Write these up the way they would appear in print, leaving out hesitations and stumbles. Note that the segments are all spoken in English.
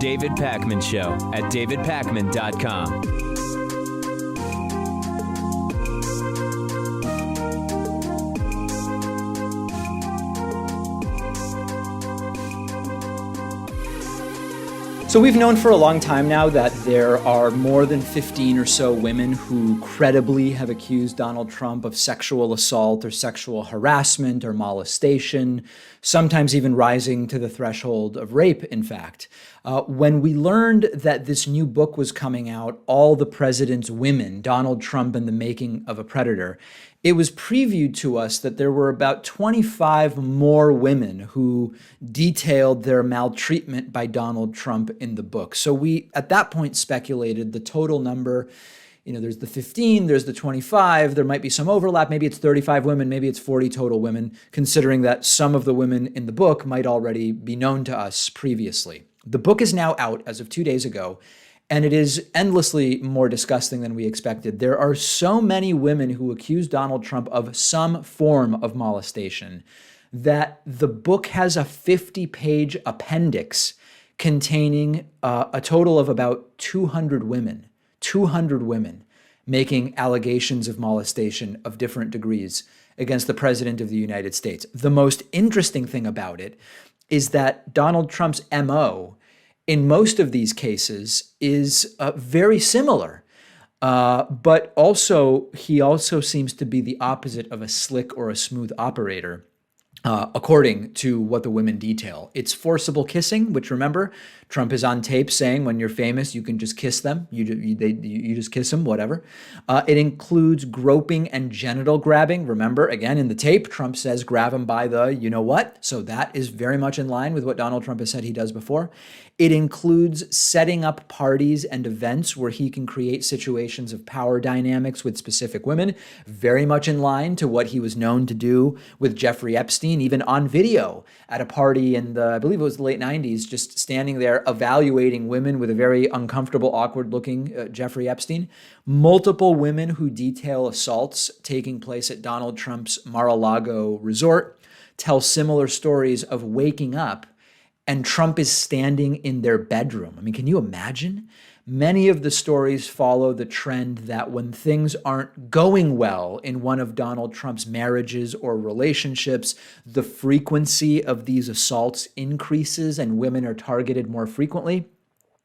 David Pakman Show at davidpakman.com. So we've known for a long time now that there are more than 15 or so women who credibly have accused Donald Trump of sexual assault or sexual harassment or molestation, sometimes even rising to the threshold of rape, in fact. When we learned that this new book was coming out, All the President's Women, Donald Trump and the Making of a Predator, it was previewed to us that there were about 25 more women who detailed their maltreatment by Donald Trump in the book. So we, at that point, speculated the total number. There's the 15, there's the 25, there might be some overlap. Maybe it's 35 women, maybe it's 40 total women, considering that some of the women in the book might already be known to us previously. The book is now out as of 2 days ago, and it is endlessly more disgusting than we expected. There are so many women who accuse Donald Trump of some form of molestation that the book has a 50-page appendix containing a total of about 200 women making allegations of molestation of different degrees against the President of the United States. The most interesting thing about it is that Donald Trump's MO in most of these cases is very similar, but also he also seems to be the opposite of a slick or a smooth operator, according to what the women detail. It's forcible kissing, which, remember, Trump is on tape saying when you're famous, you can just kiss them. You just kiss them, whatever. It includes groping and genital grabbing. Remember, again, in the tape, Trump says grab him by the you-know-what. So that is very much in line with what Donald Trump has said he does before. It includes setting up parties and events where he can create situations of power dynamics with specific women, very much in line to what he was known to do with Jeffrey Epstein, even on video at a party in the, I believe it was the late 90s, just standing there evaluating women with a very uncomfortable, awkward-looking Jeffrey Epstein. Multiple women who detail assaults taking place at Donald Trump's Mar-a-Lago resort tell similar stories of waking up and Trump is standing in their bedroom. I mean, can you imagine? Many of the stories follow the trend that when things aren't going well in one of Donald Trump's marriages or relationships, the frequency of these assaults increases and women are targeted more frequently.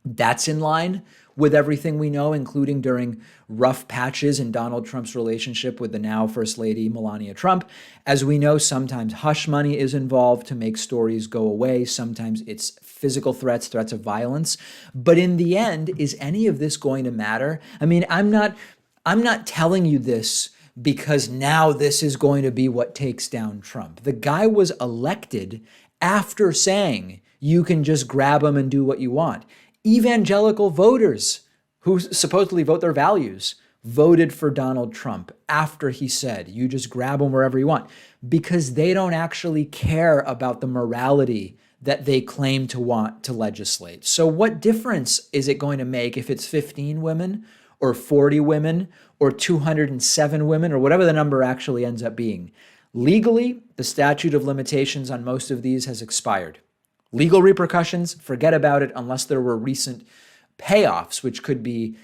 That's in line with everything we know, including during rough patches in Donald Trump's relationship with the now First Lady Melania Trump. As we know, sometimes hush money is involved to make stories go away. Sometimes it's physical threats, threats of violence. But in the end, is any of this going to matter? I mean, I'm not telling you this because now this is going to be what takes down Trump. The guy was elected after saying you can just grab him and do what you want. Evangelical voters who supposedly vote their values voted for Donald Trump after he said, you just grab him wherever you want, because they don't actually care about the morality that they claim to want to legislate. So what difference is it going to make if it's 15 women or 40 women or 207 women or whatever the number actually ends up being? Legally, the statute of limitations on most of these has expired. Legal repercussions, forget about it unless there were recent payoffs, which could be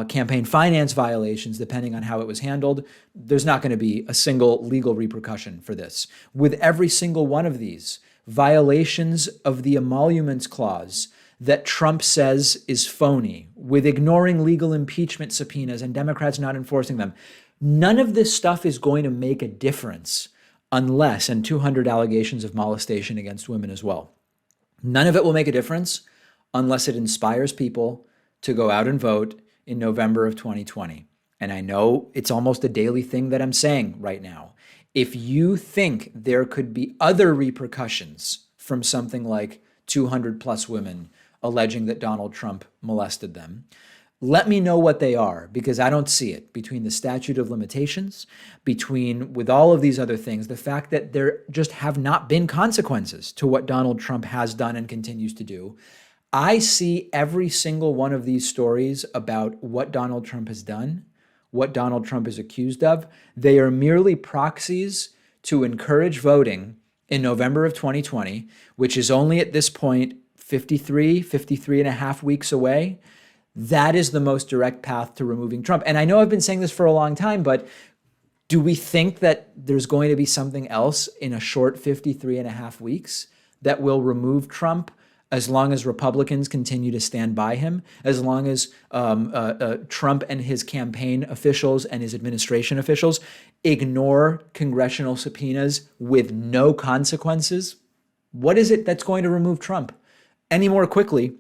campaign finance violations, depending on how it was handled. There's not going to be a single legal repercussion for this. With every single one of these, violations of the emoluments clause that Trump says is phony, with ignoring legal impeachment subpoenas and Democrats not enforcing them, none of this stuff is going to make a difference unless, and 200 allegations of molestation against women as well. None of it will make a difference unless it inspires people to go out and vote in November of 2020. And I know it's almost a daily thing that I'm saying right now. If you think there could be other repercussions from something like 200 plus women alleging that Donald Trump molested them, let me know what they are, because I don't see it. Between the statute of limitations, with all of these other things, the fact that there just have not been consequences to what Donald Trump has done and continues to do. I see every single one of these stories about what Donald Trump has done, what Donald Trump is accused of. They are merely proxies to encourage voting in November of 2020, which is only at this point 53 and a half weeks away. That is the most direct path to removing Trump. And I know I've been saying this for a long time, but do we think that there's going to be something else in a short 53 and a half weeks that will remove Trump as long as Republicans continue to stand by him, as long as Trump and his campaign officials and his administration officials ignore congressional subpoenas with no consequences? What is it that's going to remove Trump any more quickly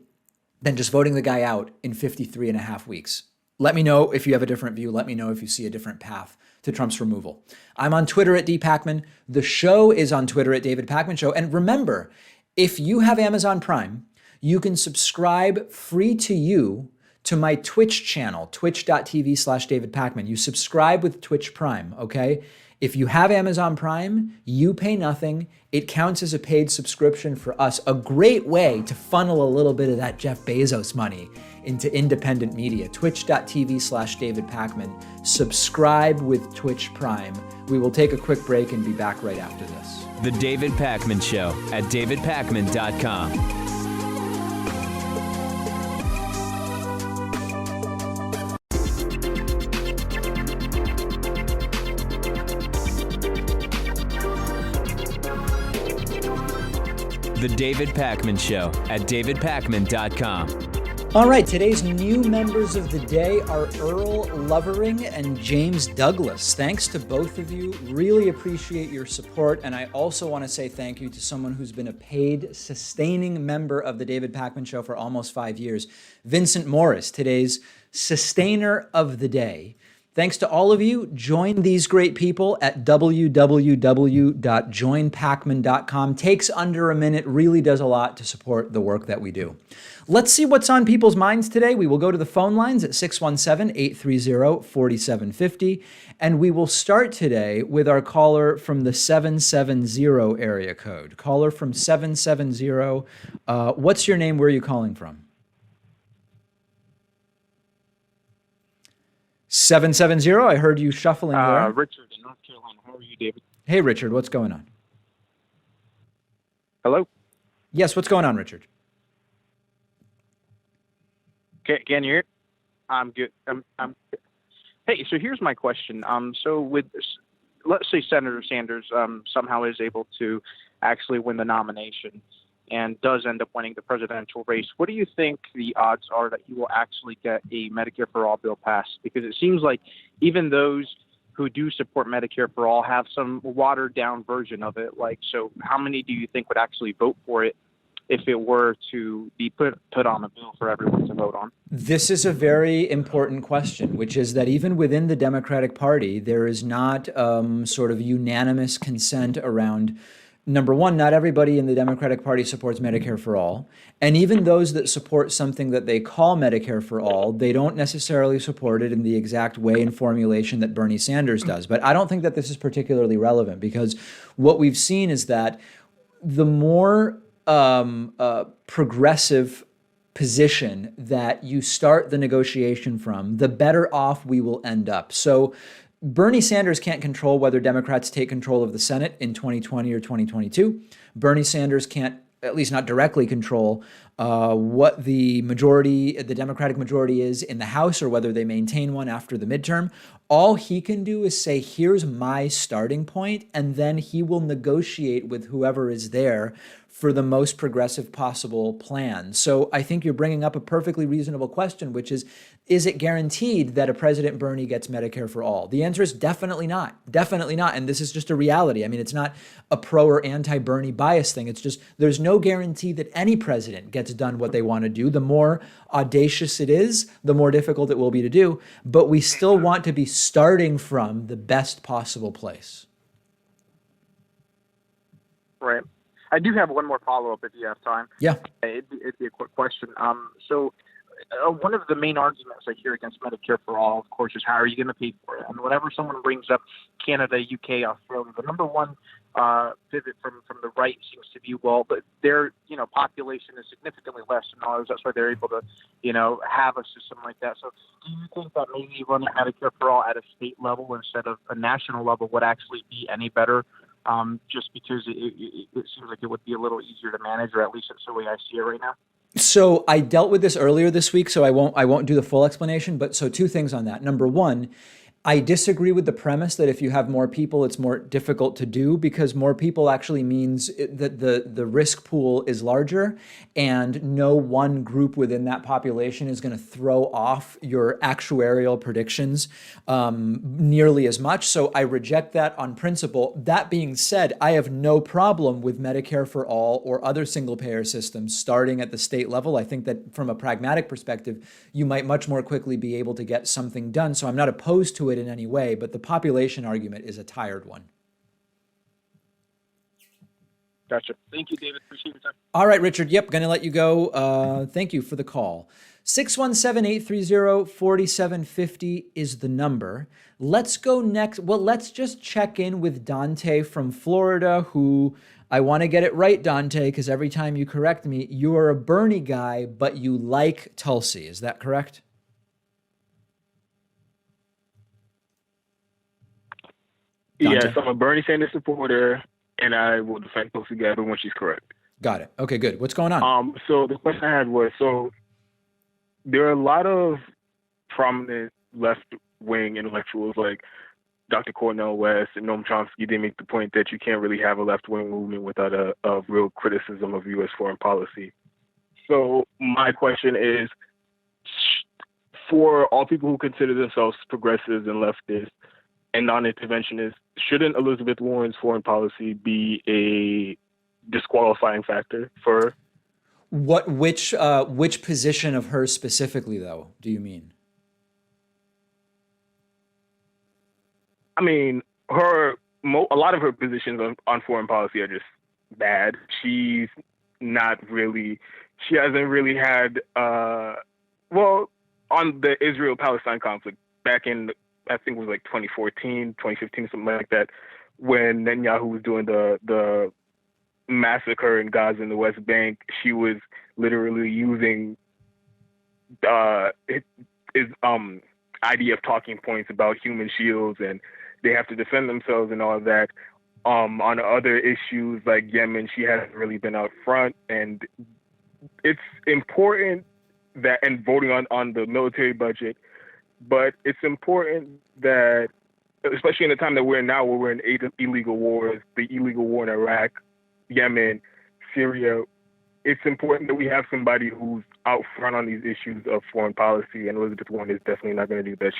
than just voting the guy out in 53 and a half weeks? Let me know if you have a different view. Let me know if you see a different path to Trump's removal. I'm on Twitter at @dpacman. The show is on Twitter at David Pacman Show. And remember, if you have Amazon Prime, you can subscribe free to you to my Twitch channel, twitch.tv/David Pacman. You subscribe with Twitch Prime, okay? If you have Amazon Prime, you pay nothing. It counts as a paid subscription for us. A great way to funnel a little bit of that Jeff Bezos money into independent media. Twitch.tv/David Pacman. Subscribe with Twitch Prime. We will take a quick break and be back right after this. The David Pacman Show at davidpacman.com. The David Pacman Show at davidpacman.com. All right, today's new members of the day are Earl Lovering and James Douglas. Thanks to both of you. Really appreciate your support. And I also want to say thank you to someone who's been a paid, sustaining member of the David Pacman Show for almost 5 years, Vincent Morris, today's sustainer of the day. Thanks to all of you. Join these great people at www.joinpacman.com. Takes under a minute, really does a lot to support the work that we do. Let's see what's on people's minds today. We will go to the phone lines at 617-830-4750. And we will start today with our caller from the 770 area code. Caller from 770. What's your name? Where are you calling from? 770, I heard you shuffling there. Richard in North Carolina. How are you, David? Hey, Richard, what's going on? Hello? Yes, what's going on, Richard? Can you hear? I'm good. I'm good. Hey, so here's my question. So with, let's say Senator Sanders somehow is able to actually win the nomination and does end up winning the presidential race, what do you think the odds are that he will actually get a Medicare for All bill passed? Because it seems like even those who do support Medicare for All have some watered down version of it. Like, so how many do you think would actually vote for it if it were to be put on a bill for everyone to vote on? This is a very important question, which is that even within the Democratic Party, there is not sort of unanimous consent around. Number one, not everybody in the Democratic Party supports Medicare for All. And even those that support something that they call Medicare for All, they don't necessarily support it in the exact way and formulation that Bernie Sanders does. But I don't think that this is particularly relevant, because what we've seen is that the more progressive position that you start the negotiation from, the better off we will end up. So Bernie Sanders can't control whether Democrats take control of the Senate in 2020 or 2022. Bernie Sanders can't, at least not directly, control what the Democratic majority is in the House, or whether they maintain one after the midterm. All he can do is say, here's my starting point, and then he will negotiate with whoever is there for the most progressive possible plan. So I think you're bringing up a perfectly reasonable question, which is it guaranteed that a President Bernie gets Medicare for All? The answer is definitely not. Definitely not. And this is just a reality. I mean, it's not a pro or anti-Bernie bias thing. It's just there's no guarantee that any president gets done what they want to do. The more audacious it is, the more difficult it will be to do. But we still want to be starting from the best possible place. Right. I do have one more follow-up if you have time. Yeah. It'd be a quick question. So one of the main arguments I hear against Medicare for All, of course, is how are you going to pay for it? And whenever someone brings up Canada, UK, Australia, the number one pivot from the right seems to be, well, but their population is significantly less than ours. That's why they're able to have a system like that. So do you think that maybe running Medicare for All at a state level instead of a national level would actually be any better just because it seems like it would be a little easier to manage, or at least that's the way I see it right now. So I dealt with this earlier this week, so I won't do the full explanation, but so two things on that. Number one, I disagree with the premise that if you have more people, it's more difficult to do, because more people actually means that the risk pool is larger, and no one group within that population is going to throw off your actuarial predictions nearly as much. So I reject that on principle. That being said, I have no problem with Medicare for all or other single payer systems starting at the state level. I think that from a pragmatic perspective, you might much more quickly be able to get something done. So I'm not opposed to it in any way, but the population argument is a tired one. Gotcha. Thank you, David. Appreciate your time. All right, Richard. Yep, going to let you go. Thank you for the call. 617-830-4750 is the number. Let's go next. Well, let's just check in with Dante from Florida, who I want to get it right, Dante, because every time you correct me, you are a Bernie guy, but you like Tulsi. Is that correct? Dante? Yes, I'm a Bernie Sanders supporter, and I will defend Tulsi Gabbard when she's correct. Got it. Okay, good. What's going on? So the question I had was, so there are a lot of prominent left-wing intellectuals like Dr. Cornel West and Noam Chomsky. They make the point that you can't really have a left-wing movement without a real criticism of U.S. foreign policy. So my question is, for all people who consider themselves progressives and leftists and non-interventionists, shouldn't Elizabeth Warren's foreign policy be a disqualifying factor for her? Which position of hers specifically, though, do you mean? I mean, a lot of her positions on foreign policy are just bad. She hasn't really had, on the Israel-Palestine conflict back in, I think it was like 2014, 2015, something like that, when Netanyahu was doing the massacre in Gaza and the West Bank. She was literally using his IDF talking points about human shields and they have to defend themselves and all of that. On other issues like Yemen, she hasn't really been out front, and it's important that, and voting on the military budget, but it's important that, especially in the time that we're in now, where we're in 8 illegal wars, the illegal war in Iraq, Yemen, Syria, it's important that we have somebody who's out front on these issues of foreign policy, and Elizabeth Warren is definitely not going to do that.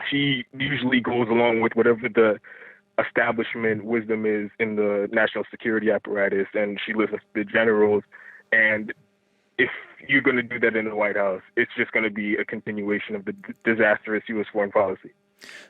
She usually goes along with whatever the establishment wisdom is in the national security apparatus, and she listens to the generals. And if you're going to do that in the White House, it's just going to be a continuation of the disastrous U.S. foreign policy.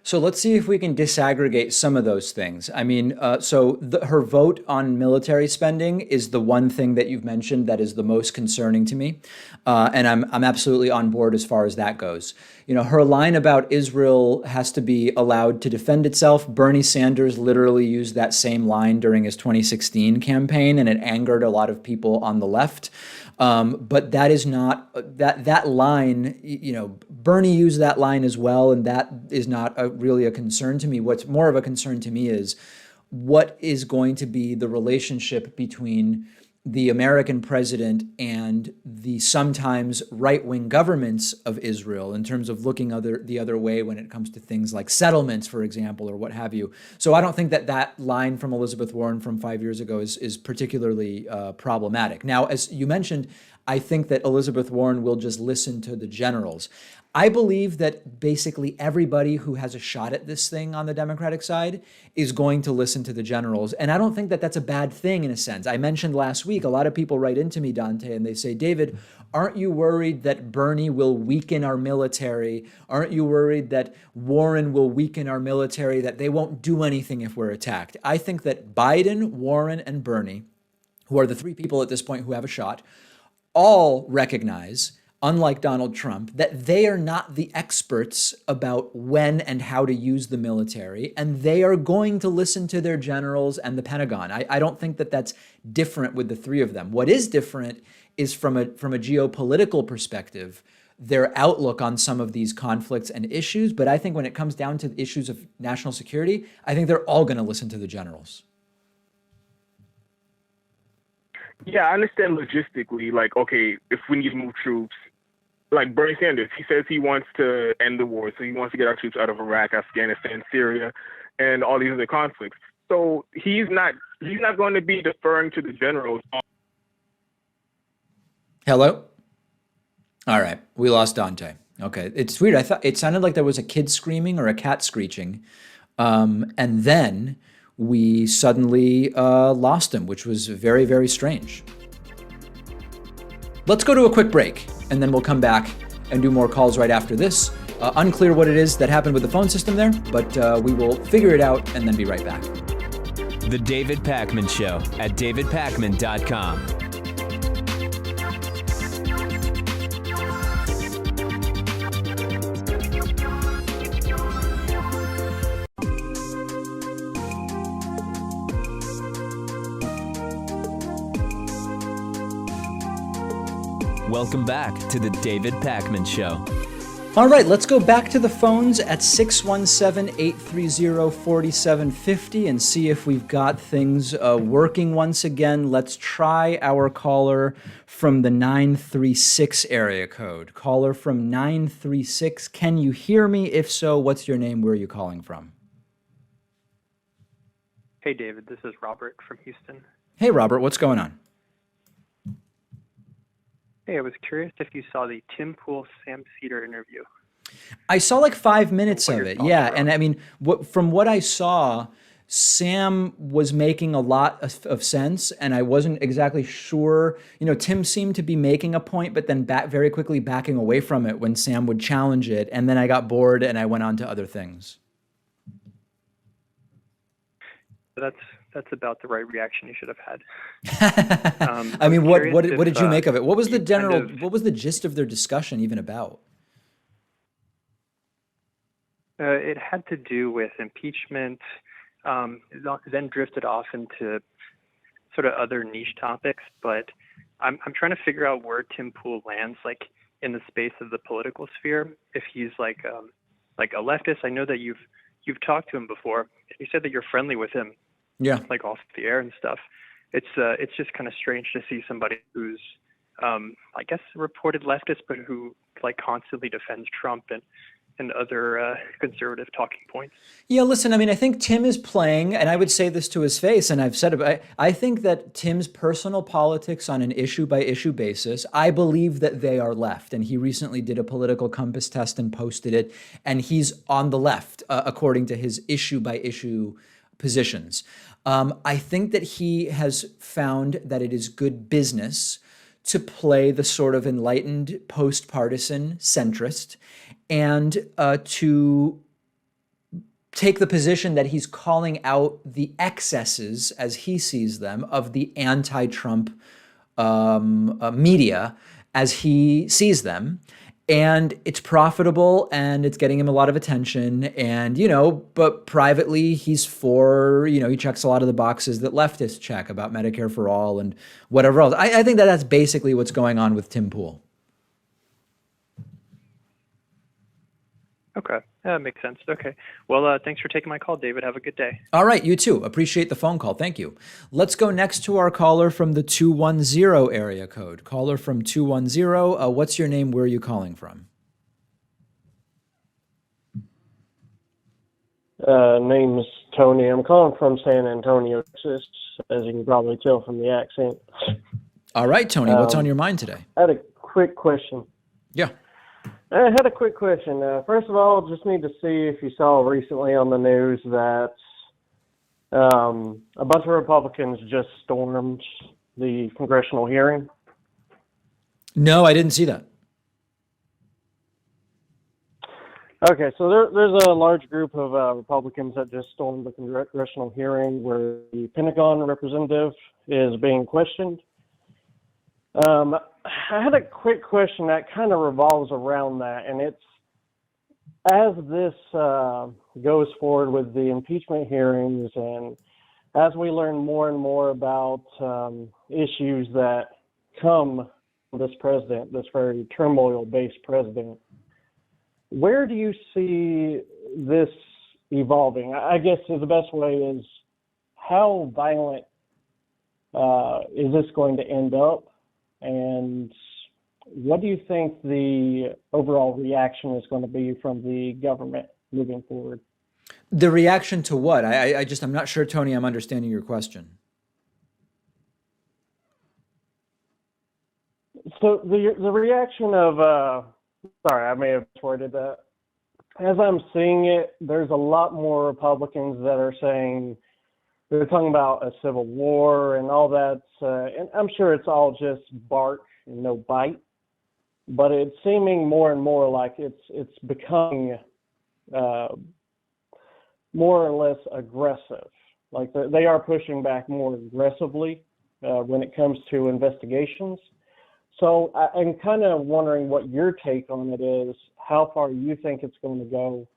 So let's see if we can disaggregate some of those things. I mean, her vote on military spending is the one thing that you've mentioned that is the most concerning to me, and I'm absolutely on board as far as that goes. You know, her line about Israel has to be allowed to defend itself. Bernie Sanders literally used that same line during his 2016 campaign, and it angered a lot of people on the left. But that is not that line, you know, Bernie used that line as well, and that is not really a concern to me. What's more of a concern to me is what is going to be the relationship between the American president and the sometimes right-wing governments of Israel in terms of looking the other way when it comes to things like settlements, for example, or what have you. So I don't think that line from Elizabeth Warren from 5 years ago is particularly problematic. Now, as you mentioned, I think that Elizabeth Warren will just listen to the generals. I believe that basically everybody who has a shot at this thing on the Democratic side is going to listen to the generals. And I don't think that that's a bad thing in a sense. I mentioned last week, a lot of people write into me, Dante, and they say, David, aren't you worried that Bernie will weaken our military? Aren't you worried that Warren will weaken our military, that they won't do anything if we're attacked? I think that Biden, Warren, and Bernie, who are the three people at this point who have a shot, all recognize, unlike Donald Trump, that they are not the experts about when and how to use the military, and they are going to listen to their generals and the Pentagon. I don't think that that's different with the three of them. What is different is from a geopolitical perspective, their outlook on some of these conflicts and issues. But I think when it comes down to the issues of national security, I think they're all going to listen to the generals. Yeah, I understand logistically, like, okay, if we need to move troops, like Bernie Sanders, he says he wants to end the war, so he wants to get our troops out of Iraq, Afghanistan, Syria, and all these other conflicts. So he's not going to be deferring to the generals. Hello? All right, we lost Dante. Okay, it's weird. I thought it sounded like there was a kid screaming or a cat screeching, and then we suddenly lost him, which was very, very strange. Let's go to a quick break, and then we'll come back and do more calls right after this. Unclear what it is that happened with the phone system there, but we will figure it out and then be right back. The David Pakman Show at davidpakman.com. Welcome back to the David Pakman Show. All right, let's go back to the phones at 617-830-4750 and see if we've got things working once again. Let's try our caller from the 936 area code. Caller from 936, can you hear me? If so, what's your name? Where are you calling from? Hey, David, this is Robert from Houston. Hey, Robert, what's going on? Hey, I was curious if you saw the Tim Pool Sam Seder interview. I saw like 5 minutes of it. Yeah. Are. And I mean, from what I saw, Sam was making a lot of sense, and I wasn't exactly sure. You know, Tim seemed to be making a point, but then very quickly backing away from it when Sam would challenge it. And then I got bored and I went on to other things. That's about the right reaction you should have had. I mean, what did you make of it? What was the general? What was the gist of their discussion even about? It had to do with impeachment. Then drifted off into sort of other niche topics. But I'm trying to figure out where Tim Pool lands, like in the space of the political sphere. If he's like a leftist. I know that you've talked to him before. You said that you're friendly with him. Yeah, like off the air and stuff. It's just kind of strange to see somebody who's, I guess, a reported leftist, but who like constantly defends Trump and other conservative talking points. Yeah, listen, I mean, I think Tim is playing, and I would say this to his face, and I've said it, I think that Tim's personal politics on an issue-by-issue basis, I believe that they are left, and he recently did a political compass test and posted it, and he's on the left, according to his issue-by-issue positions. I think that he has found that it is good business to play the sort of enlightened post-partisan centrist and to take the position that he's calling out the excesses, as he sees them, of the anti-Trump media as he sees them. And it's profitable and it's getting him a lot of attention. And, but privately he's for, he checks a lot of the boxes that leftists check about Medicare for all and whatever else. I think that that's basically what's going on with Tim Pool. Okay, that makes sense. Okay. Well, thanks for taking my call, David. Have a good day. All right, you too. Appreciate the phone call. Thank you. Let's go next to our caller from the 210 area code. Caller from 210, what's your name? Where are you calling from? Name's Tony. I'm calling from San Antonio, Texas, as you can probably tell from the accent. All right, Tony, what's on your mind today? I had a quick question. Yeah. I had a quick question. First of all, just need to see if you saw recently on the news that a bunch of Republicans just stormed the congressional hearing. No, I didn't see that. Okay, so there's a large group of Republicans that just stormed the congressional hearing where the Pentagon representative is being questioned. I had a quick question that kind of revolves around that, and it's as this goes forward with the impeachment hearings and as we learn more and more about issues that come this president, this very turmoil-based president. Where do you see this evolving? I guess the best way is, how violent is this going to end up? And what do you think the overall reaction is going to be from the government moving forward? The reaction to what? I'm not sure, Tony, I'm understanding your question. So the reaction of, sorry, I may have worded that. As I'm seeing it, there's a lot more Republicans that are saying, they're talking about a civil war and all that. And I'm sure it's all just bark and no bite, but it's seeming more and more like it's becoming more or less aggressive. Like they are pushing back more aggressively when it comes to investigations. So I'm kind of wondering what your take on it is, how far you think it's going to go,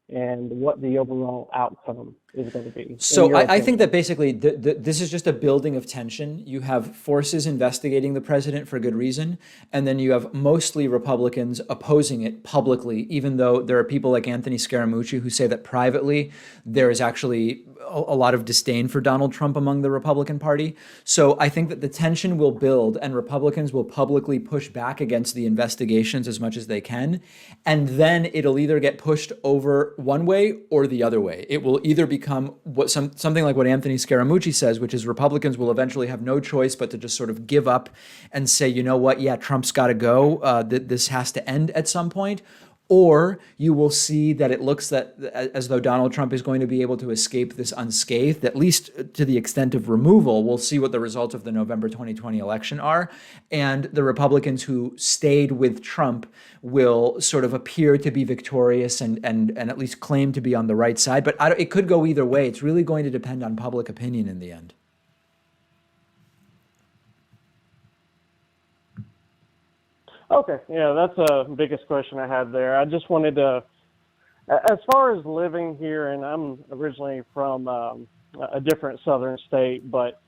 and what the overall outcome is going to be. So I think that basically this is just a building of tension. You have forces investigating the president for good reason, and then you have mostly Republicans opposing it publicly, even though there are people like Anthony Scaramucci who say that privately there is actually a lot of disdain for Donald Trump among the Republican Party. So I think that the tension will build, and Republicans will publicly push back against the investigations as much as they can. And then it'll either get pushed over one way or the other way. It will either become something like what Anthony Scaramucci says, which is Republicans will eventually have no choice but to just sort of give up and say, you know what, yeah, Trump's got to go. This has to end at some point. Or you will see that it looks as though Donald Trump is going to be able to escape this unscathed, at least to the extent of removal. We'll see what the results of the November 2020 election are. And the Republicans who stayed with Trump will sort of appear to be victorious and at least claim to be on the right side. But it could go either way. It's really going to depend on public opinion in the end. Okay, yeah, that's the biggest question I had there. I just wanted to, as far as living here, and I'm originally from a different southern state, but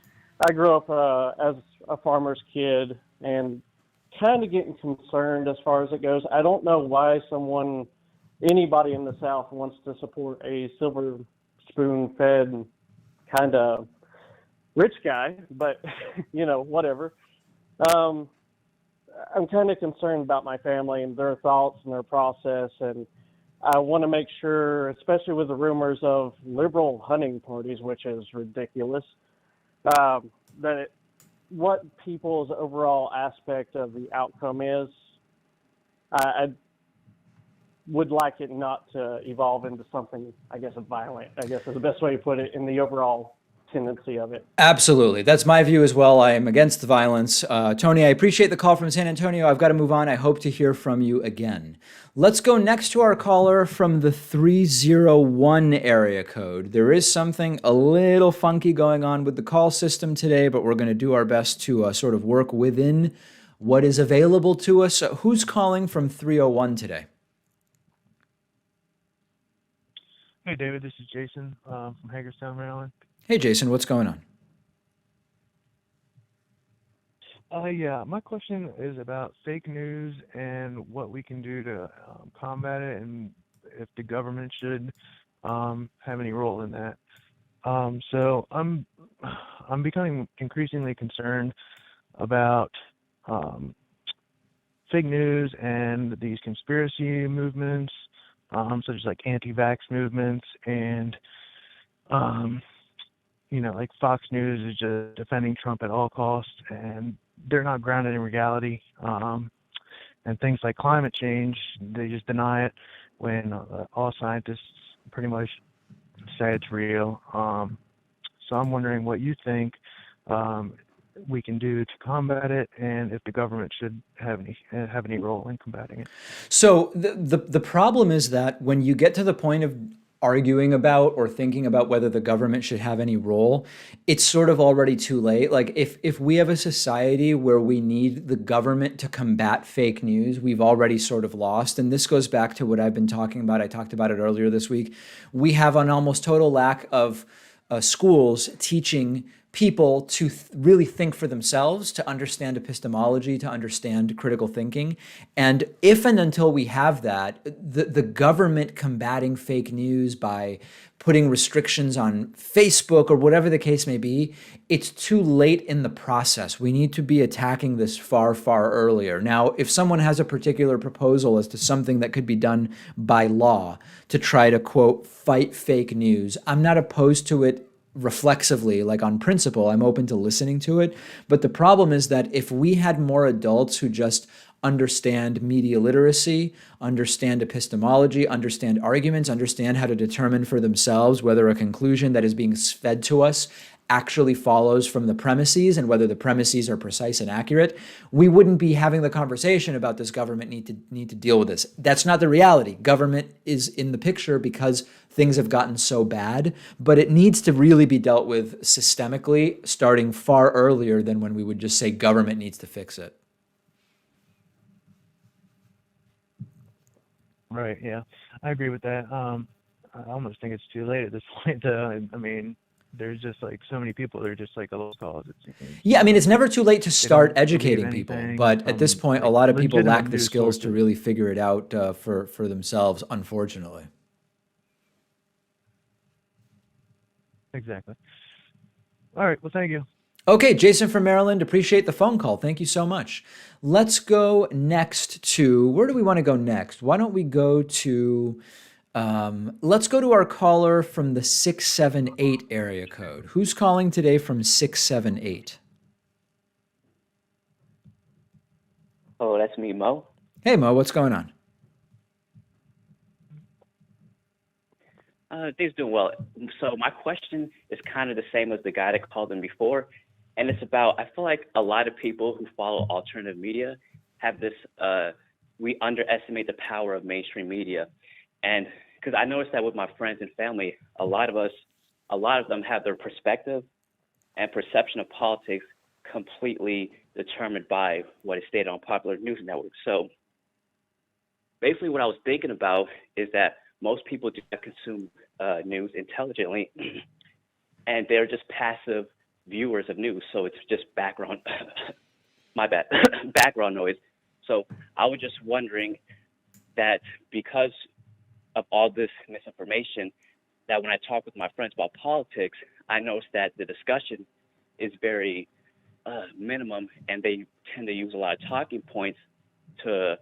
I grew up as a farmer's kid and kind of getting concerned as far as it goes. I don't know why anybody in the South wants to support a silver spoon-fed kind of rich guy, but, whatever. I'm kind of concerned about my family and their thoughts and their process, and I want to make sure, especially with the rumors of liberal hunting parties, which is ridiculous, what people's overall aspect of the outcome is. I would like it not to evolve into something, I guess, violent, I guess is the best way to put it, in the overall tendency of it. Absolutely. That's my view as well. I am against the violence. Tony, I appreciate the call from San Antonio. I've got to move on. I hope to hear from you again. Let's go next to our caller from the 301 area code. There is something a little funky going on with the call system today, but we're going to do our best to sort of work within what is available to us. Who's calling from 301 today? Hey, David, this is Jason from Hagerstown, Maryland. Hey, Jason, what's going on? Yeah, my question is about fake news and what we can do to combat it, and if the government should have any role in that. So I'm becoming increasingly concerned about fake news and these conspiracy movements, such as like anti-vax movements and like Fox News is just defending Trump at all costs, and they're not grounded in reality. And things like climate change, they just deny it when all scientists pretty much say it's real. So I'm wondering what you think we can do to combat it, and if the government should have any role in combating it. So the problem is that when you get to the point of arguing about or thinking about whether the government should have any role, it's sort of already too late. Like if we have a society where we need the government to combat fake news, we've already sort of lost. And this goes back to what I've been talking about. I talked about it earlier this week. We have an almost total lack of schools teaching people to really think for themselves, to understand epistemology, to understand critical thinking. And if and until we have that, the government combating fake news by putting restrictions on Facebook or whatever the case may be, it's too late in the process. We need to be attacking this far, far earlier. Now, if someone has a particular proposal as to something that could be done by law to try to, quote, fight fake news, I'm not opposed to it reflexively, like on principle. I'm open to listening to it. But the problem is that if we had more adults who just understand media literacy, understand epistemology, understand arguments, understand how to determine for themselves whether a conclusion that is being fed to us actually follows from the premises and whether the premises are precise and accurate, we wouldn't be having the conversation about this government need to deal with this. That's not the reality. Government is in the picture because things have gotten so bad, but it needs to really be dealt with systemically, starting far earlier than when we would just say government needs to fix it. Right. Yeah, I agree with that. I almost think it's too late at this point. I mean, there's just like so many people that are just like a lost cause. Yeah, I mean, it's never too late to start educating people, but at this point, a lot of people lack the skills to really figure it out for themselves, unfortunately. Exactly. All right. Well, thank you. Okay, Jason from Maryland, appreciate the phone call. Thank you so much. Let's go next to, where do we want to go next? Why don't we go to, let's go to our caller from the 678 area code. Who's calling today from 678? Oh, that's me, Mo. Hey, Mo, what's going on? Things doing well. So my question is kind of the same as the guy that called in before. And it's about, I feel like a lot of people who follow alternative media have this, we underestimate the power of mainstream media. And because I noticed that with my friends and family, a lot of them have their perspective and perception of politics completely determined by what is stated on popular news networks. So basically what I was thinking about is that most people do not consume news intelligently, and they're just passive viewers of news. So it's just background, my bad, background noise. So I was just wondering that because of all this misinformation, that when I talk with my friends about politics, I noticed that the discussion is very minimum, and they tend to use a lot of talking points to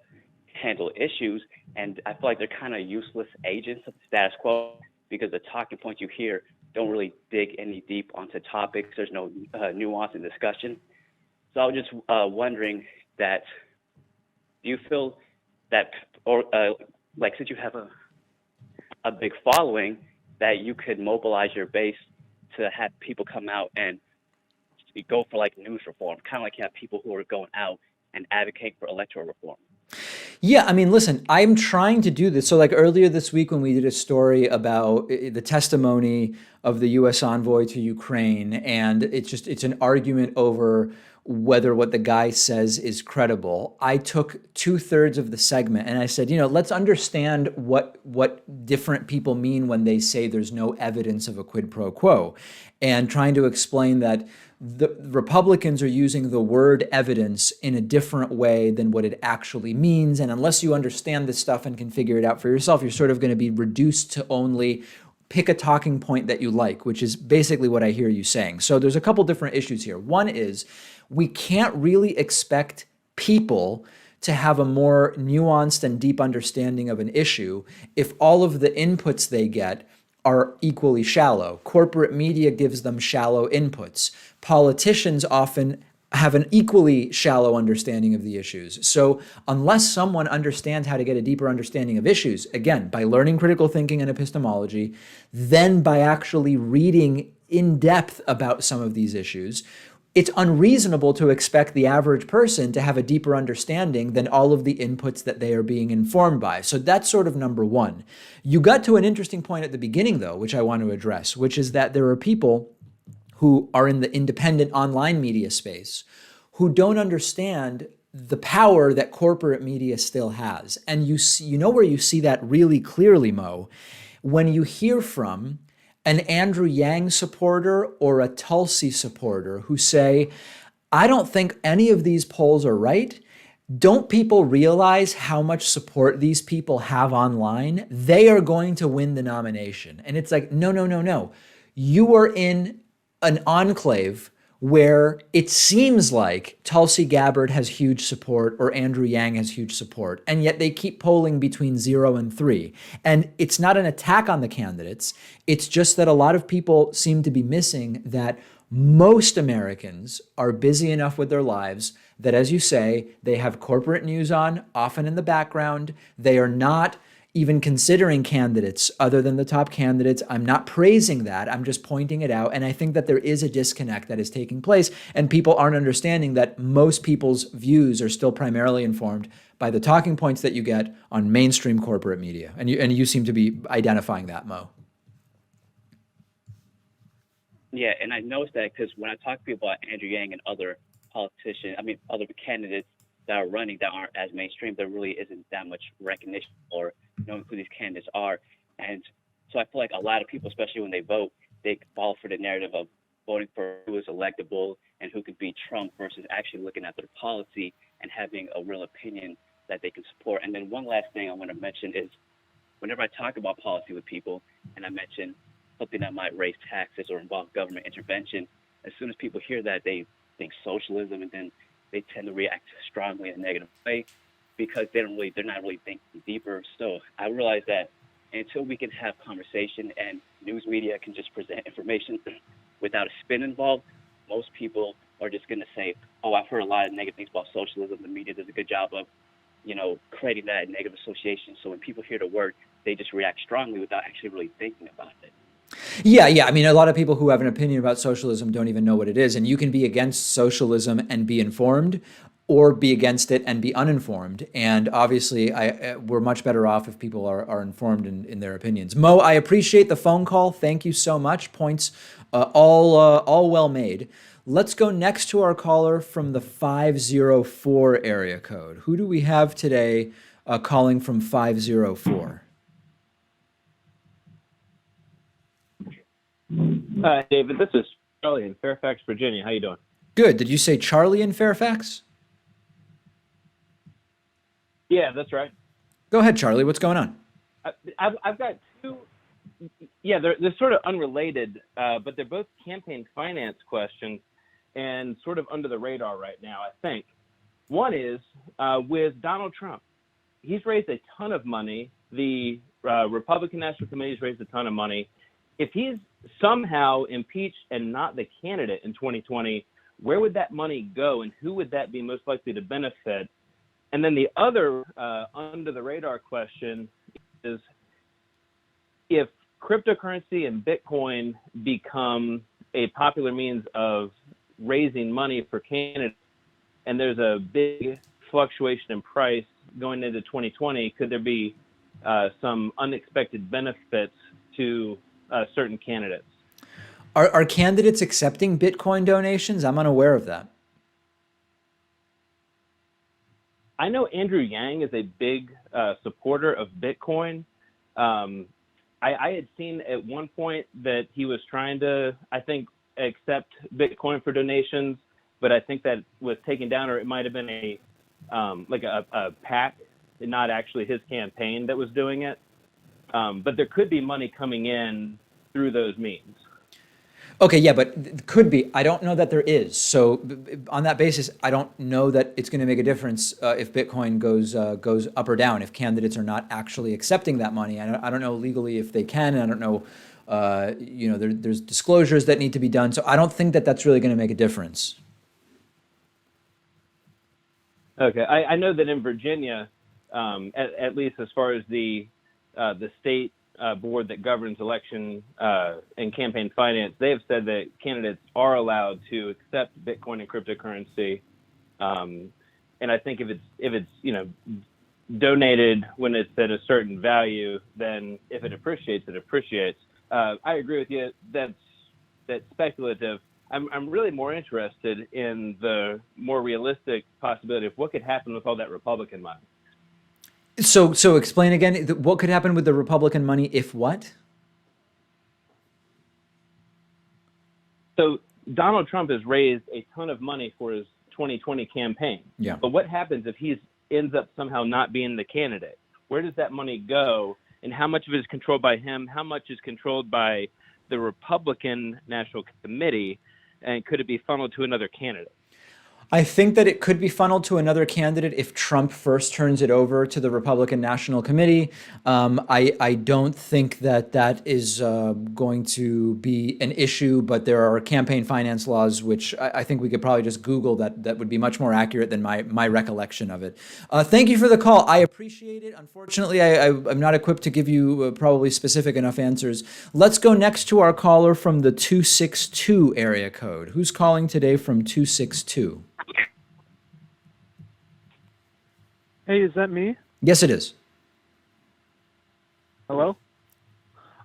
handle issues. And I feel like they're kind of useless agents of the status quo, because the talking points you hear don't really dig any deep onto topics. There's no nuance in discussion. So I was just wondering that, do you feel that, or like since you have a big following, that you could mobilize your base to have people come out and go for like news reform, kind of like you have people who are going out and advocate for electoral reform? Yeah, I mean, listen, I'm trying to do this. So like earlier this week when we did a story about the testimony of the US envoy to Ukraine, and it's an argument over whether what the guy says is credible. I took 2/3 of the segment and I said, let's understand what different people mean when they say there's no evidence of a quid pro quo, and trying to explain that the Republicans are using the word evidence in a different way than what it actually means. And unless you understand this stuff and can figure it out for yourself, you're sort of going to be reduced to only pick a talking point that you like, which is basically what I hear you saying. So there's a couple different issues here. One is we can't really expect people to have a more nuanced and deep understanding of an issue if all of the inputs they get are equally shallow. Corporate media gives them shallow inputs. Politicians often have an equally shallow understanding of the issues. So unless someone understands how to get a deeper understanding of issues, again, by learning critical thinking and epistemology, then by actually reading in depth about some of these issues, it's unreasonable to expect the average person to have a deeper understanding than all of the inputs that they are being informed by. So that's sort of number one. You got to an interesting point at the beginning, though, which I want to address, which is that there are people who are in the independent online media space who don't understand the power that corporate media still has. And you know where you see that really clearly, Mo, when you hear from an Andrew Yang supporter or a Tulsi supporter who say, I don't think any of these polls are right. Don't people realize how much support these people have online? They are going to win the nomination. And it's like, no, no, no, no. You are in an enclave where it seems like Tulsi Gabbard has huge support or Andrew Yang has huge support, and yet they keep polling between 0 and 3. And it's not an attack on the candidates. It's just that a lot of people seem to be missing that most Americans are busy enough with their lives that, as you say, they have corporate news on, often in the background. They are not even considering candidates other than the top candidates. I'm not praising that. I'm just pointing it out. And I think that there is a disconnect that is taking place, and people aren't understanding that most people's views are still primarily informed by the talking points that you get on mainstream corporate media. And you seem to be identifying that, Mo. Yeah, and I noticed that because when I talk to people about Andrew Yang and other other candidates that are running that aren't as mainstream, there really isn't that much recognition or knowing who these candidates are. And so I feel like a lot of people, especially when they vote, they fall for the narrative of voting for who is electable and who could beat Trump versus actually looking at their policy and having a real opinion that they can support. And then one last thing I want to mention is whenever I talk about policy with people and I mention something that might raise taxes or involve government intervention, as soon as people hear that, they think socialism, and then they tend to react strongly in a negative way because they're not really thinking deeper. So I realize that until we can have conversation and news media can just present information without a spin involved, most people are just going to say, oh, I've heard a lot of negative things about socialism. The media does a good job of, creating that negative association. So when people hear the word, they just react strongly without actually really thinking about it. Yeah. I mean, a lot of people who have an opinion about socialism don't even know what it is. And you can be against socialism and be informed, or be against it and be uninformed. And obviously, we're much better off if people are informed in their opinions. Mo, I appreciate the phone call. Thank you so much. Points all well made. Let's go next to our caller from the 504 area code. Who do we have today calling from 504? Hi, David. This is Charlie in Fairfax, Virginia. How you doing? Good. Did you say Charlie in Fairfax? Yeah, that's right. Go ahead, Charlie. What's going on? I've got two. Yeah, they're sort of unrelated, but they're both campaign finance questions and sort of under the radar right now, I think. One is with Donald Trump. He's raised a ton of money. The Republican National Committee has raised a ton of money. If he's somehow impeached and not the candidate in 2020, where would that money go and who would that be most likely to benefit? And then the other under the radar question is, if cryptocurrency and Bitcoin become a popular means of raising money for candidates and there's a big fluctuation in price going into 2020, could there be some unexpected benefits to certain candidates? Are candidates accepting Bitcoin donations? I'm unaware of that. I know Andrew Yang is a big supporter of Bitcoin. I had seen at one point that he was trying to, I think, accept Bitcoin for donations, but I think that was taken down, or it might have been a PAC, not actually his campaign that was doing it. But there could be money coming in through those means. Okay, yeah, but could be. I don't know that there is. So on that basis, I don't know that it's going to make a difference if Bitcoin goes up or down, if candidates are not actually accepting that money. I don't know legally if they can. I don't know, there's disclosures that need to be done. So I don't think that that's really going to make a difference. Okay, I know that in Virginia, at least as far as the state board that governs election and campaign finance, they have said that candidates are allowed to accept Bitcoin and cryptocurrency, and I think if it's donated when it's at a certain value, then if it appreciates, it appreciates. I agree with you. That's speculative. I'm really more interested in the more realistic possibility of what could happen with all that Republican money. So explain again, what could happen with the Republican money if what? So Donald Trump has raised a ton of money for his 2020 campaign. Yeah. But what happens if he ends up somehow not being the candidate? Where does that money go? And how much of it is controlled by him? How much is controlled by the Republican National Committee? And could it be funneled to another candidate? I think that it could be funneled to another candidate if Trump first turns it over to the Republican National Committee. I don't think that is going to be an issue, but there are campaign finance laws, which I think we could probably just Google that would be much more accurate than my recollection of it. Thank you for the call. I appreciate it. Unfortunately, I'm not equipped to give you probably specific enough answers. Let's go next to our caller from the 262 area code. Who's calling today from 262? Hey, is that me? Yes, it is. Hello?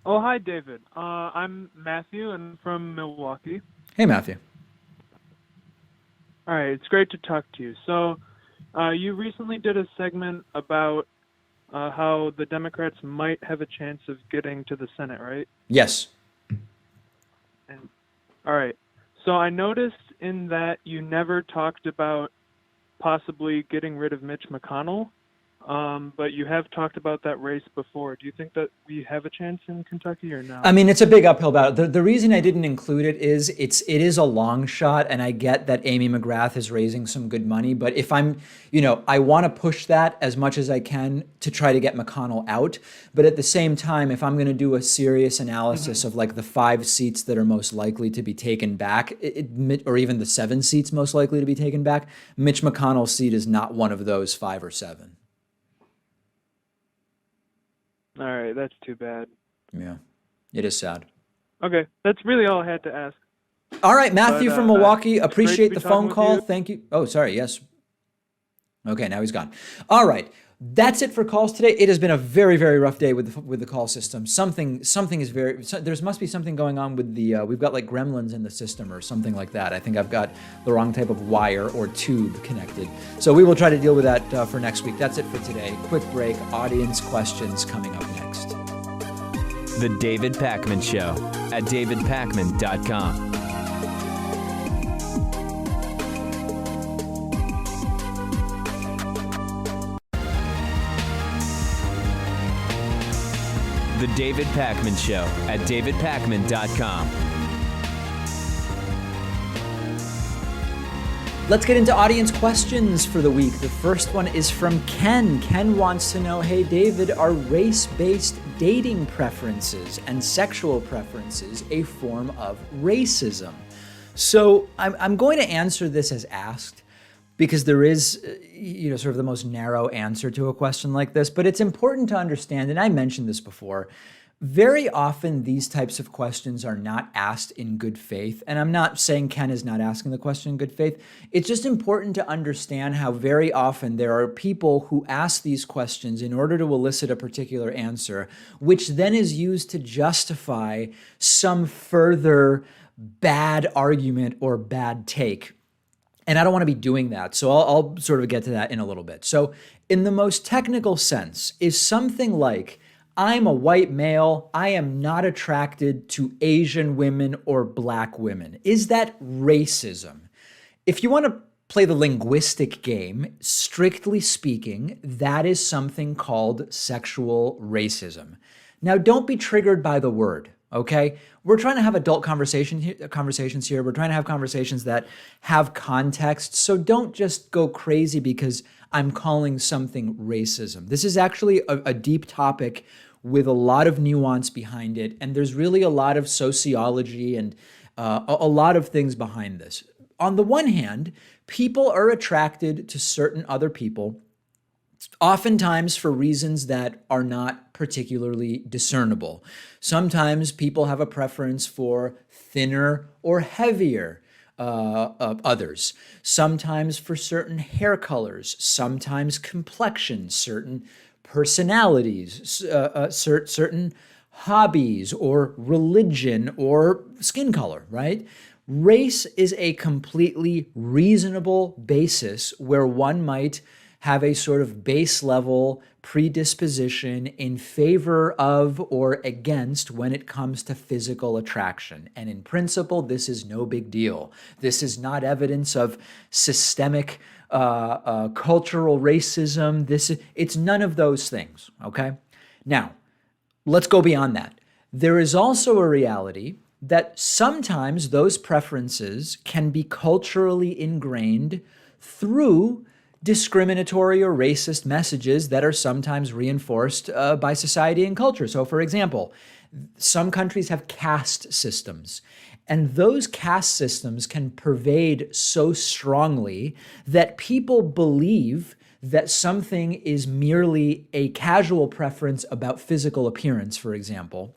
Oh, hi, David. I'm Matthew, and I'm from Milwaukee. Hey, Matthew. All right, it's great to talk to you. So, you recently did a segment about how the Democrats might have a chance of getting to the Senate, right? Yes. All right. So I noticed in that you never talked about possibly getting rid of Mitch McConnell, but you have talked about that race before. Do you think that we have a chance in Kentucky or not? I mean, it's a big uphill battle. The reason I didn't include it is it is a long shot, and I get that Amy McGrath is raising some good money, but if I'm, I want to push that as much as I can to try to get McConnell out. But at the same time, if I'm going to do a serious analysis of like the 5 seats that are most likely to be taken back, or even the 7 seats most likely to be taken back, Mitch McConnell's seat is not one of those 5 or 7. All right, that's too bad. Yeah, it is sad. Okay, that's really all I had to ask. All right, Matthew from Milwaukee, appreciate the phone call. you. Thank you. Oh, sorry, yes. Okay, now he's gone. All right, that's it for calls today. It has been a very, very rough day with the call system. Something is there must be something going on with the, we've got like gremlins in the system or something like that. I think I've got the wrong type of wire or tube connected. So we will try to deal with that for next week. That's it for today. Quick break, audience questions coming up next. The David Pakman Show at davidpakman.com. The David Pakman Show at davidpakman.com. Let's get into audience questions for the week. The first one is from Ken. Ken wants to know, hey, David, are race-based dating preferences and sexual preferences a form of racism? So I'm going to answer this as asked, because there is, sort of the most narrow answer to a question like this. But it's important to understand, and I mentioned this before, very often these types of questions are not asked in good faith. And I'm not saying Ken is not asking the question in good faith. It's just important to understand how very often there are people who ask these questions in order to elicit a particular answer, which then is used to justify some further bad argument or bad take. And I don't want to be doing that. So I'll sort of get to that in a little bit. So in the most technical sense, is something like, I'm a white male, I am not attracted to Asian women or black women. Is that racism? If you want to play the linguistic game, strictly speaking, that is something called sexual racism. Now, don't be triggered by the word. Okay, we're trying to have adult conversations here. We're trying to have conversations that have context. So don't just go crazy because I'm calling something racism. This is actually a deep topic with a lot of nuance behind it. And there's really a lot of sociology and a lot of things behind this. On the one hand, people are attracted to certain other people, oftentimes for reasons that are not particularly discernible. Sometimes people have a preference for thinner or heavier others. Sometimes for certain hair colors, sometimes complexions, certain personalities, certain hobbies or religion or skin color, right? Race is a completely reasonable basis where one might have a sort of base level predisposition in favor of or against when it comes to physical attraction. And in principle, this is no big deal. This is not evidence of systemic cultural racism. It's none of those things, okay? Now, let's go beyond that. There is also a reality that sometimes those preferences can be culturally ingrained through discriminatory or racist messages that are sometimes reinforced by society and culture. So, for example, some countries have caste systems, and those caste systems can pervade so strongly that people believe that something is merely a casual preference about physical appearance, for example,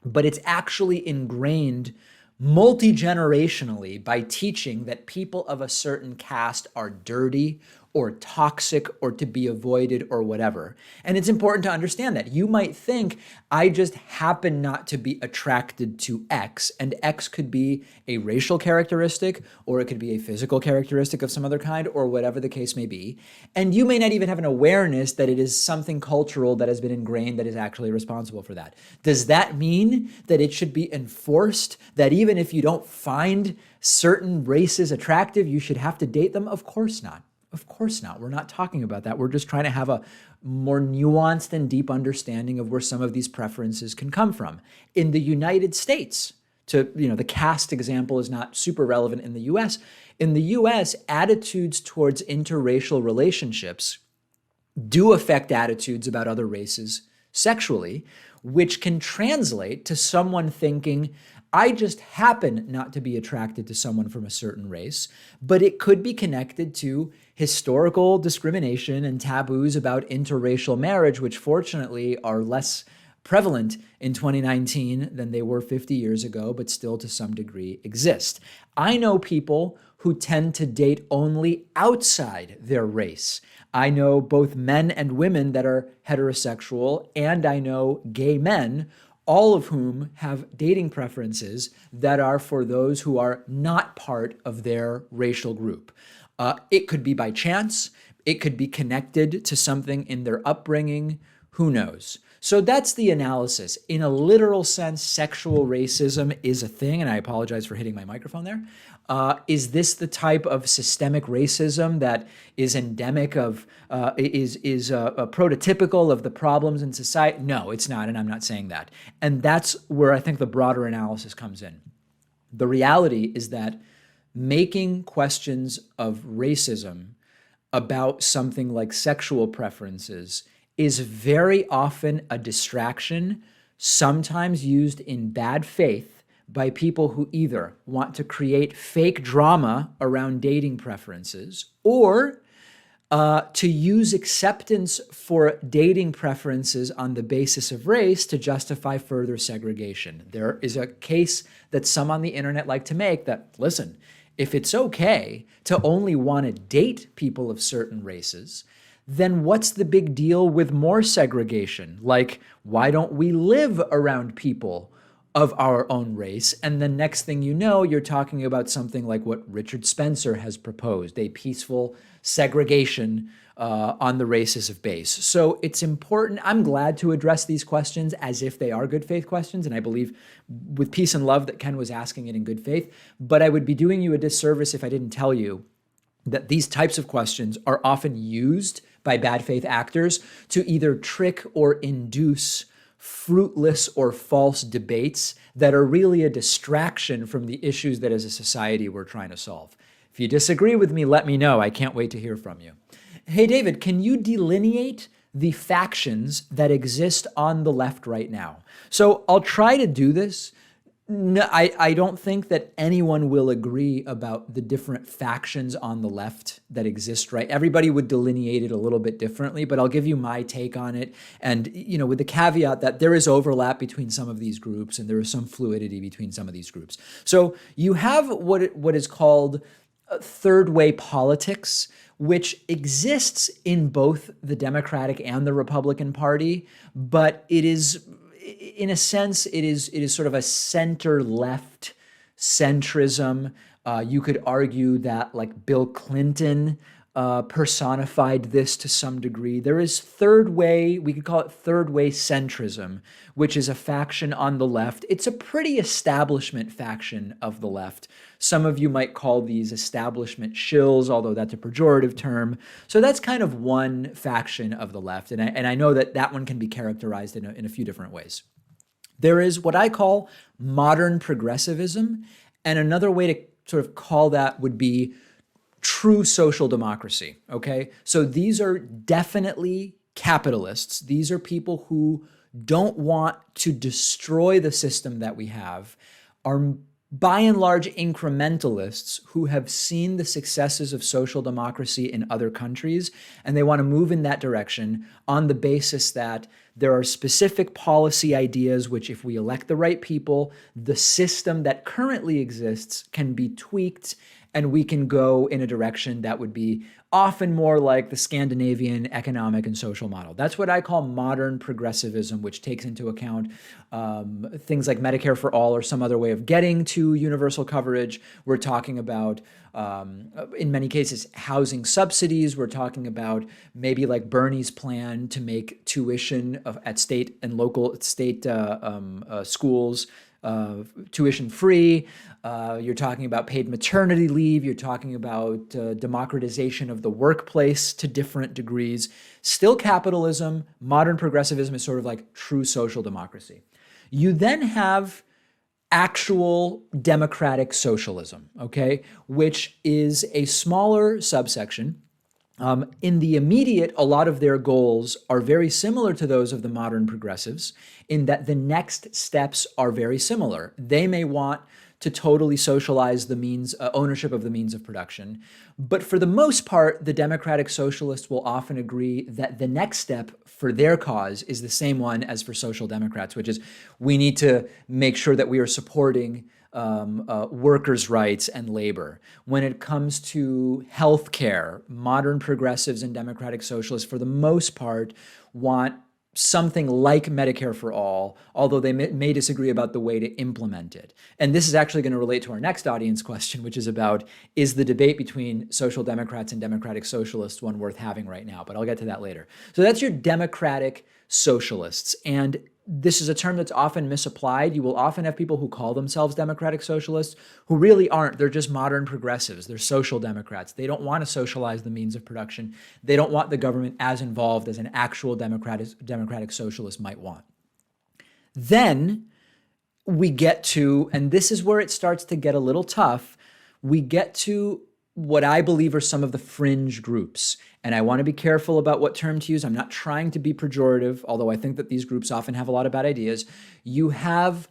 but it's actually ingrained multi-generationally by teaching that people of a certain caste are dirty or toxic or to be avoided or whatever. And it's important to understand that. You might think, I just happen not to be attracted to X, and X could be a racial characteristic, or it could be a physical characteristic of some other kind, or whatever the case may be. And you may not even have an awareness that it is something cultural that has been ingrained that is actually responsible for that. Does that mean that it should be enforced that even if you don't find certain races attractive, you should have to date them? Of course not. Of course not. We're not talking about that. We're just trying to have a more nuanced and deep understanding of where some of these preferences can come from. In the United States, the caste example is not super relevant in the US. In the US, attitudes towards interracial relationships do affect attitudes about other races sexually, which can translate to someone thinking, I just happen not to be attracted to someone from a certain race, but it could be connected to historical discrimination and taboos about interracial marriage, which fortunately are less prevalent in 2019 than they were 50 years ago, but still to some degree exist. I know people who tend to date only outside their race. I know both men and women that are heterosexual, and I know gay men, all of whom have dating preferences that are for those who are not part of their racial group. It could be by chance. It could be connected to something in their upbringing. Who knows? So that's the analysis. In a literal sense, sexual racism is a thing, and I apologize for hitting my microphone there. Is this the type of systemic racism that is endemic of, is prototypical of the problems in society? No, it's not, and I'm not saying that. And that's where I think the broader analysis comes in. The reality is that making questions of racism about something like sexual preferences is very often a distraction, sometimes used in bad faith by people who either want to create fake drama around dating preferences or to use acceptance for dating preferences on the basis of race to justify further segregation. There is a case that some on the internet like to make that, listen, if it's okay to only want to date people of certain races, then what's the big deal with more segregation? Like, why don't we live around people of our own race? And the next thing you know, you're talking about something like what Richard Spencer has proposed, a peaceful segregation on the basis of base. So it's important. I'm glad to address these questions as if they are good faith questions. And I believe with peace and love that Ken was asking it in good faith. But I would be doing you a disservice if I didn't tell you that these types of questions are often used by bad faith actors to either trick or induce fruitless or false debates that are really a distraction from the issues that as a society we're trying to solve. If you disagree with me, let me know. I can't wait to hear from you. Hey, David, can you delineate the factions that exist on the left right now? So I'll try to do this. No, I don't think that anyone will agree about the different factions on the left that exist, right? Everybody would delineate it a little bit differently, but I'll give you my take on it. And, with the caveat that there is overlap between some of these groups and there is some fluidity between some of these groups. So you have what is called third way politics, which exists in both the Democratic and the Republican Party, but it is, in a sense, it is sort of a center-left centrism. You could argue that like Bill Clinton personified this to some degree. There is third way, we could call it third way centrism, which is a faction on the left. It's a pretty establishment faction of the left. Some of you might call these establishment shills, although that's a pejorative term. So that's kind of one faction of the left. And I know that that one can be characterized in a few different ways. There is what I call modern progressivism. And another way to sort of call that would be true social democracy, okay? So these are definitely capitalists. These are people who don't want to destroy the system that we have, are by and large incrementalists who have seen the successes of social democracy in other countries, and they want to move in that direction on the basis that there are specific policy ideas which, if we elect the right people, the system that currently exists can be tweaked and we can go in a direction that would be often more like the Scandinavian economic and social model. That's what I call modern progressivism, which takes into account things like Medicare for all or some other way of getting to universal coverage. We're talking about, in many cases, housing subsidies. We're talking about maybe like Bernie's plan to make tuition at state and local schools tuition free. You're talking about paid maternity leave. You're talking about democratization of the workplace to different degrees. Still capitalism. Modern progressivism is sort of like true social democracy. You then have actual democratic socialism, okay, which is a smaller subsection. In the immediate, a lot of their goals are very similar to those of the modern progressives in that the next steps are very similar. They may want to totally socialize the means, ownership of the means of production. But for the most part, the democratic socialists will often agree that the next step for their cause is the same one as for social democrats, which is we need to make sure that we are supporting workers' rights and labor. When it comes to healthcare, modern progressives and democratic socialists, for the most part, want something like Medicare for all, although they may disagree about the way to implement it. And this is actually going to relate to our next audience question, which is about, is the debate between social democrats and democratic socialists one worth having right now? But I'll get to that later. So that's your democratic socialists. And this is a term that's often misapplied. You will often have people who call themselves democratic socialists who really aren't. They're just modern progressives. They're social democrats. They don't want to socialize the means of production. They don't want the government as involved as an actual democratic socialist might want. Then we get to, and this is where it starts to get a little tough, we get to what I believe are some of the fringe groups. And I want to be careful about what term to use. I'm not trying to be pejorative, although I think that these groups often have a lot of bad ideas. You have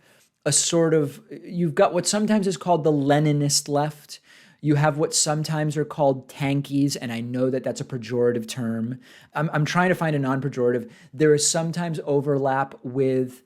you've got what sometimes is called the Leninist left. You have what sometimes are called tankies, and I know that that's a pejorative term. I'm trying to find a non-pejorative. There is sometimes overlap with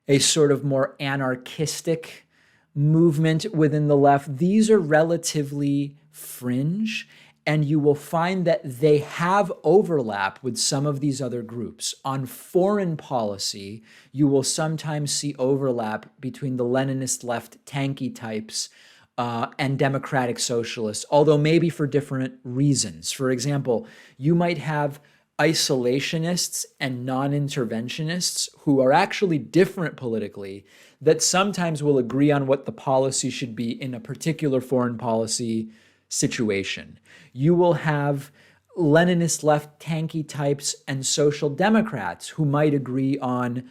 a sort of more anarchistic movement within the left. These are relatively fringe, and you will find that they have overlap with some of these other groups. On foreign policy, you will sometimes see overlap between the Leninist left tanky types and democratic socialists, although maybe for different reasons. For example, you might have isolationists and non-interventionists who are actually different politically that sometimes will agree on what the policy should be in a particular foreign policy situation. You will have Leninist left tanky types and social democrats who might agree on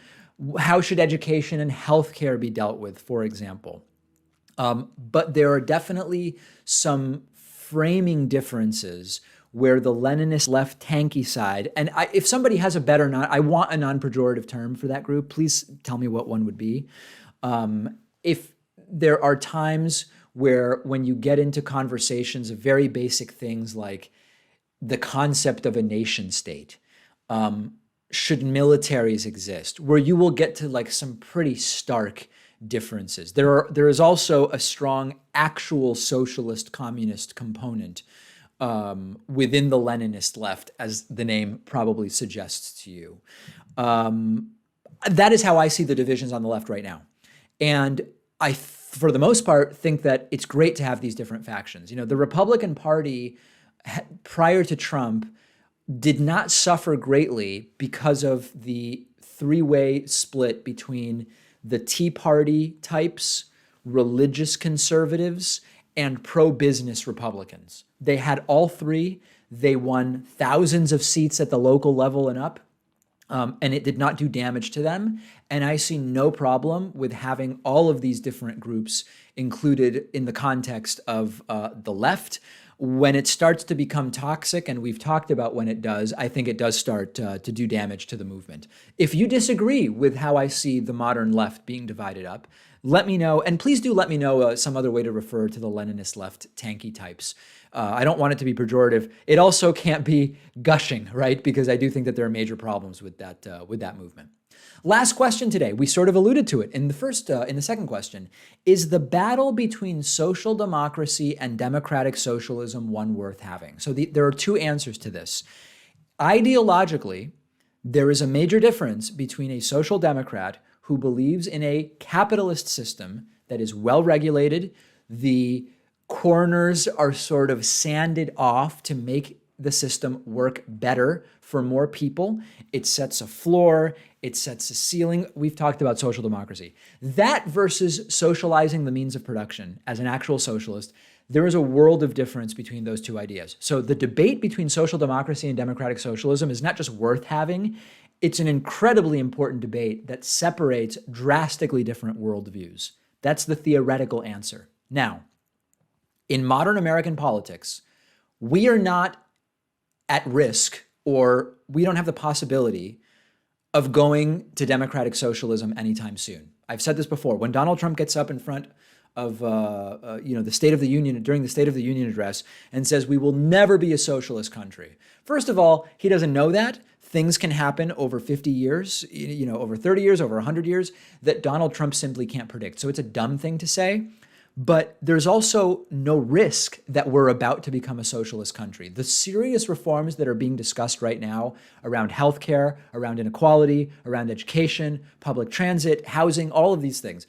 how should education and healthcare be dealt with, for example. But there are definitely some framing differences where the Leninist left tanky side, and if somebody has a better, I want a non-pejorative term for that group, please tell me what one would be. If there are times where when you get into conversations of very basic things like the concept of a nation state, should militaries exist, where you will get to like some pretty stark differences. There is also a strong actual socialist communist component within the Leninist left, as the name probably suggests to you. That is how I see the divisions on the left right now. And I, for the most part, think that it's great to have these different factions. You know, the Republican Party prior to Trump did not suffer greatly because of the three-way split between the Tea Party types, religious conservatives, and pro-business Republicans. They had all three. They won thousands of seats at the local level and up, and it did not do damage to them. And I see no problem with having all of these different groups included in the context of the left. When it starts to become toxic, and we've talked about when it does, I think it does start to do damage to the movement. If you disagree with how I see the modern left being divided up, let me know. And please do let me know some other way to refer to the Leninist left tanky types. I don't want it to be pejorative. It also can't be gushing, right? Because I do think that there are major problems with that movement. Last question today. We sort of alluded to it in the second question. Is the battle between social democracy and democratic socialism one worth having? So there are two answers to this. Ideologically, there is a major difference between a social democrat who believes in a capitalist system that is well regulated. The corners are sort of sanded off to make the system work better for more people. It sets a floor, it sets a ceiling. We've talked about social democracy. That versus socializing the means of production as an actual socialist, there is a world of difference between those two ideas. So the debate between social democracy and democratic socialism is not just worth having, it's an incredibly important debate that separates drastically different worldviews. That's the theoretical answer. Now, in modern American politics, we are not at risk, or we don't have the possibility of going to democratic socialism anytime soon. I've said this before. When Donald Trump gets up in front of the State of the Union, during the State of the Union address, and says we will never be a socialist country. First of all, he doesn't know that. Things can happen over 50 years, over 30 years, over 100 years, that Donald Trump simply can't predict. So it's a dumb thing to say. But there's also no risk that we're about to become a socialist country. The serious reforms that are being discussed right now around healthcare, around inequality, around education, public transit, housing, all of these things.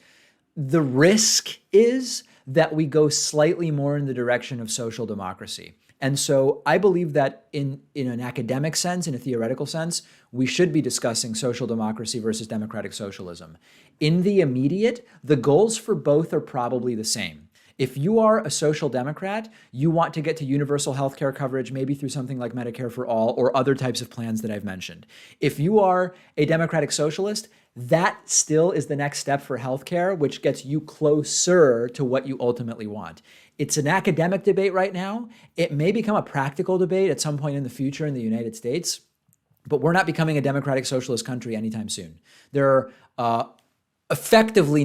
The risk is that we go slightly more in the direction of social democracy. And so I believe that in an academic sense, in a theoretical sense, we should be discussing social democracy versus democratic socialism. In the immediate, the goals for both are probably the same. If you are a social democrat, you want to get to universal healthcare coverage, maybe through something like Medicare for all or other types of plans that I've mentioned. If you are a democratic socialist, that still is the next step for healthcare, which gets you closer to what you ultimately want. It's an academic debate right now. It may become a practical debate at some point in the future in the United States, but we're not becoming a democratic socialist country anytime soon. There are effectively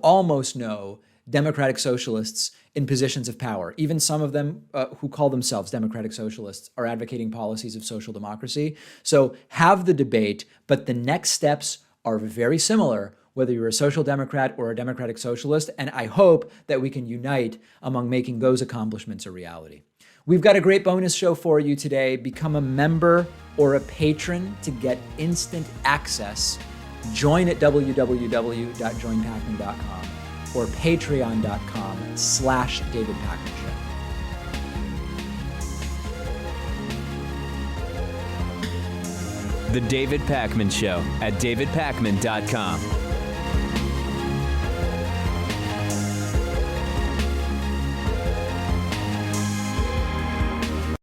almost no democratic socialists in positions of power. Even some of them who call themselves democratic socialists are advocating policies of social democracy. So have the debate, but the next steps are very similar, whether you're a social democrat or a democratic socialist, and I hope that we can unite among making those accomplishments a reality. We've got a great bonus show for you today. Become a member or a patron to get instant access. Join at www.joinpacman.com or patreon.com/David Pakman Show. The David Pakman Show at davidpakman.com.